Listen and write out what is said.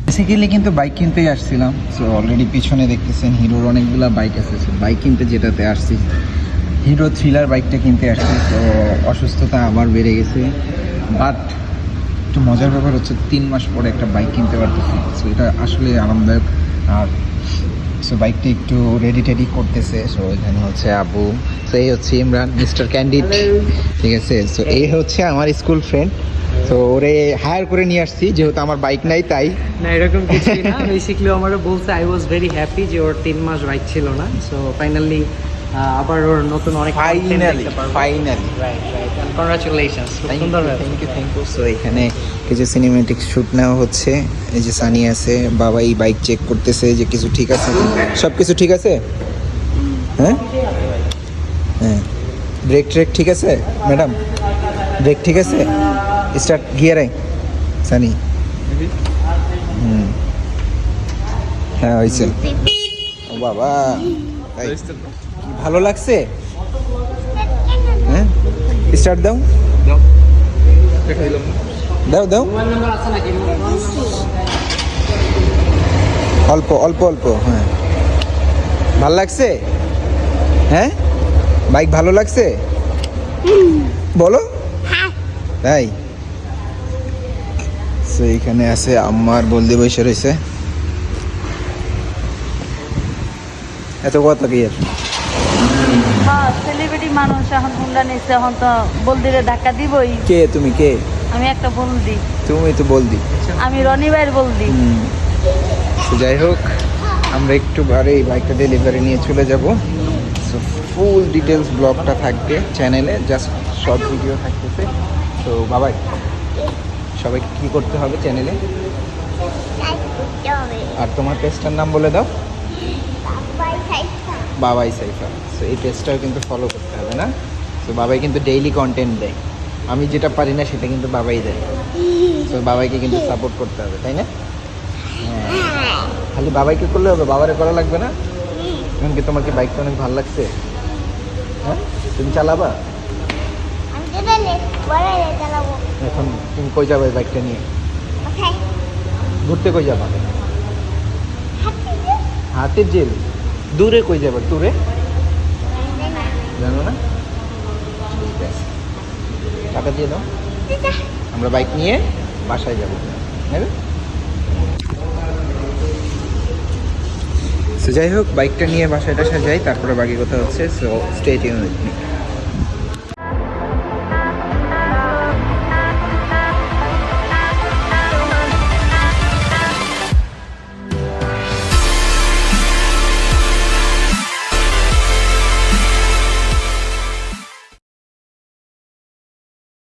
Basically কিন্তু bike কিনতেই আসছিলাম। সো অলরেডি পিছনে দেখতেছেন হিরোর অনেকগুলো বাইক আছে। সো বাইক কিনতে যেটাতে আসছি, হিরো থ্রিলার বাইকটা কিনতে আসছি। তো অসুস্থতা আবার বেড়ে গেছে, বাট একটু মজার ব্যাপার হচ্ছে 3 মাস পরে একটা বাইক কিনতে পারতেছি। সো এটা আসলে আরামদায়ক। আর সো বাইকটা একটু রেডি টেডি করতেছে। সো এখানে হচ্ছে আবু, সো এই হচ্ছে ইমরান, মিস্টার ক্যান্ডিড, ঠিক আছে। সো এই হচ্ছে আমার স্কুল ফ্রেন্ড। তো ওরে হায়ার করে নিয়ে আসছি যেহেতু আমার বাইক নাই তাই। না এরকম কিছুই না, বেসিক্যালি আমারও বলছে আই ওয়াজ ভেরি হ্যাপি যে ওর 3 মাস বাইক ছিল না। সো ফাইনালি আবার ওর নতুন অনেক ফাইনালি রাইট এন্ড কংগ্রাচুলেশনস, সুন্দর থ্যাংক ইউ। সো এখানে কিছু সিনেমেটিক শ্যুট নেওয়া হচ্ছে। এই যে সানি আছে, বাবাই বাইক চেক করতেছে যে কিছু ঠিক আছে, সব কিছু ঠিক আছে। হ্যাঁ হ্যাঁ, ব্রেক ট্রেক ঠিক আছে ম্যাডাম, ব্রেক ঠিক আছে, স্টার্ট গিয়ারে সানি। হ্যাঁ হয়েছে। ও বাবা, কি ভালো লাগছে? হ্যাঁ স্টার্ট দাও দাও দাও, অল্প অল্প অল্প। হ্যাঁ ভালো লাগছে? হ্যাঁ বাইক ভালো লাগছে বলো। তাই সো এইখানে আছে আমার বলদি বসে রয়েছে। এত কথা কি আর, হ্যাঁ সেলিব্রিটি মানুষ এখন হুন্ডা নিচ্ছে, এখন তো বলদিরে ধাক্কা দিবই। কে তুমি? কে আমি একটা বলদি। তুমি তো বলদি। আমি রনি ভাইয়ের বলদি। তো যাই হোক, আমরা একটু বারে এই বাইকটা ডেলিভারি নিয়ে চলে যাব। সো ফুল ডিটেলস ব্লগটা থাকবে চ্যানেলে, জাস্ট শর্ট ভিডিও থাকতেছে। তো বাবাই সবাইকে কী করতে হবে চ্যানেলে? আর তোমার পেজটার নাম বলে দাও। বাবাই সাইফা। সো এই পেজটাও কিন্তু ফলো করতে হবে না? তো বাবাই কিন্তু ডেইলি কন্টেন্ট দেয়, আমি যেটা পারি না সেটা কিন্তু বাবাই দেয়। তো বাবাইকে কিন্তু সাপোর্ট করতে হবে, তাই না? হ্যাঁ, খালি বাবাইকে করলে হবে, বাবারে করা লাগবে না? এমনকি তোমার কি বাইকটা অনেক ভালো লাগছে? হ্যাঁ তুমি চালাবা? এখন তুমি কই যাবে বাইকটা নিয়ে? ঘুরতে কই যাবা? হাতের জেল? দূরে কই যাবে? দূরে জানো না? ঠিক আছে, টাকা দিয়ে দাও, আমরা বাইক নিয়ে বাসায় যাবো। হ্যাঁ সো যাই হোক, বাইকটা নিয়ে বাসায় টাসায় যাই, তারপরে বাকি কথা হচ্ছে। So stay tune with me.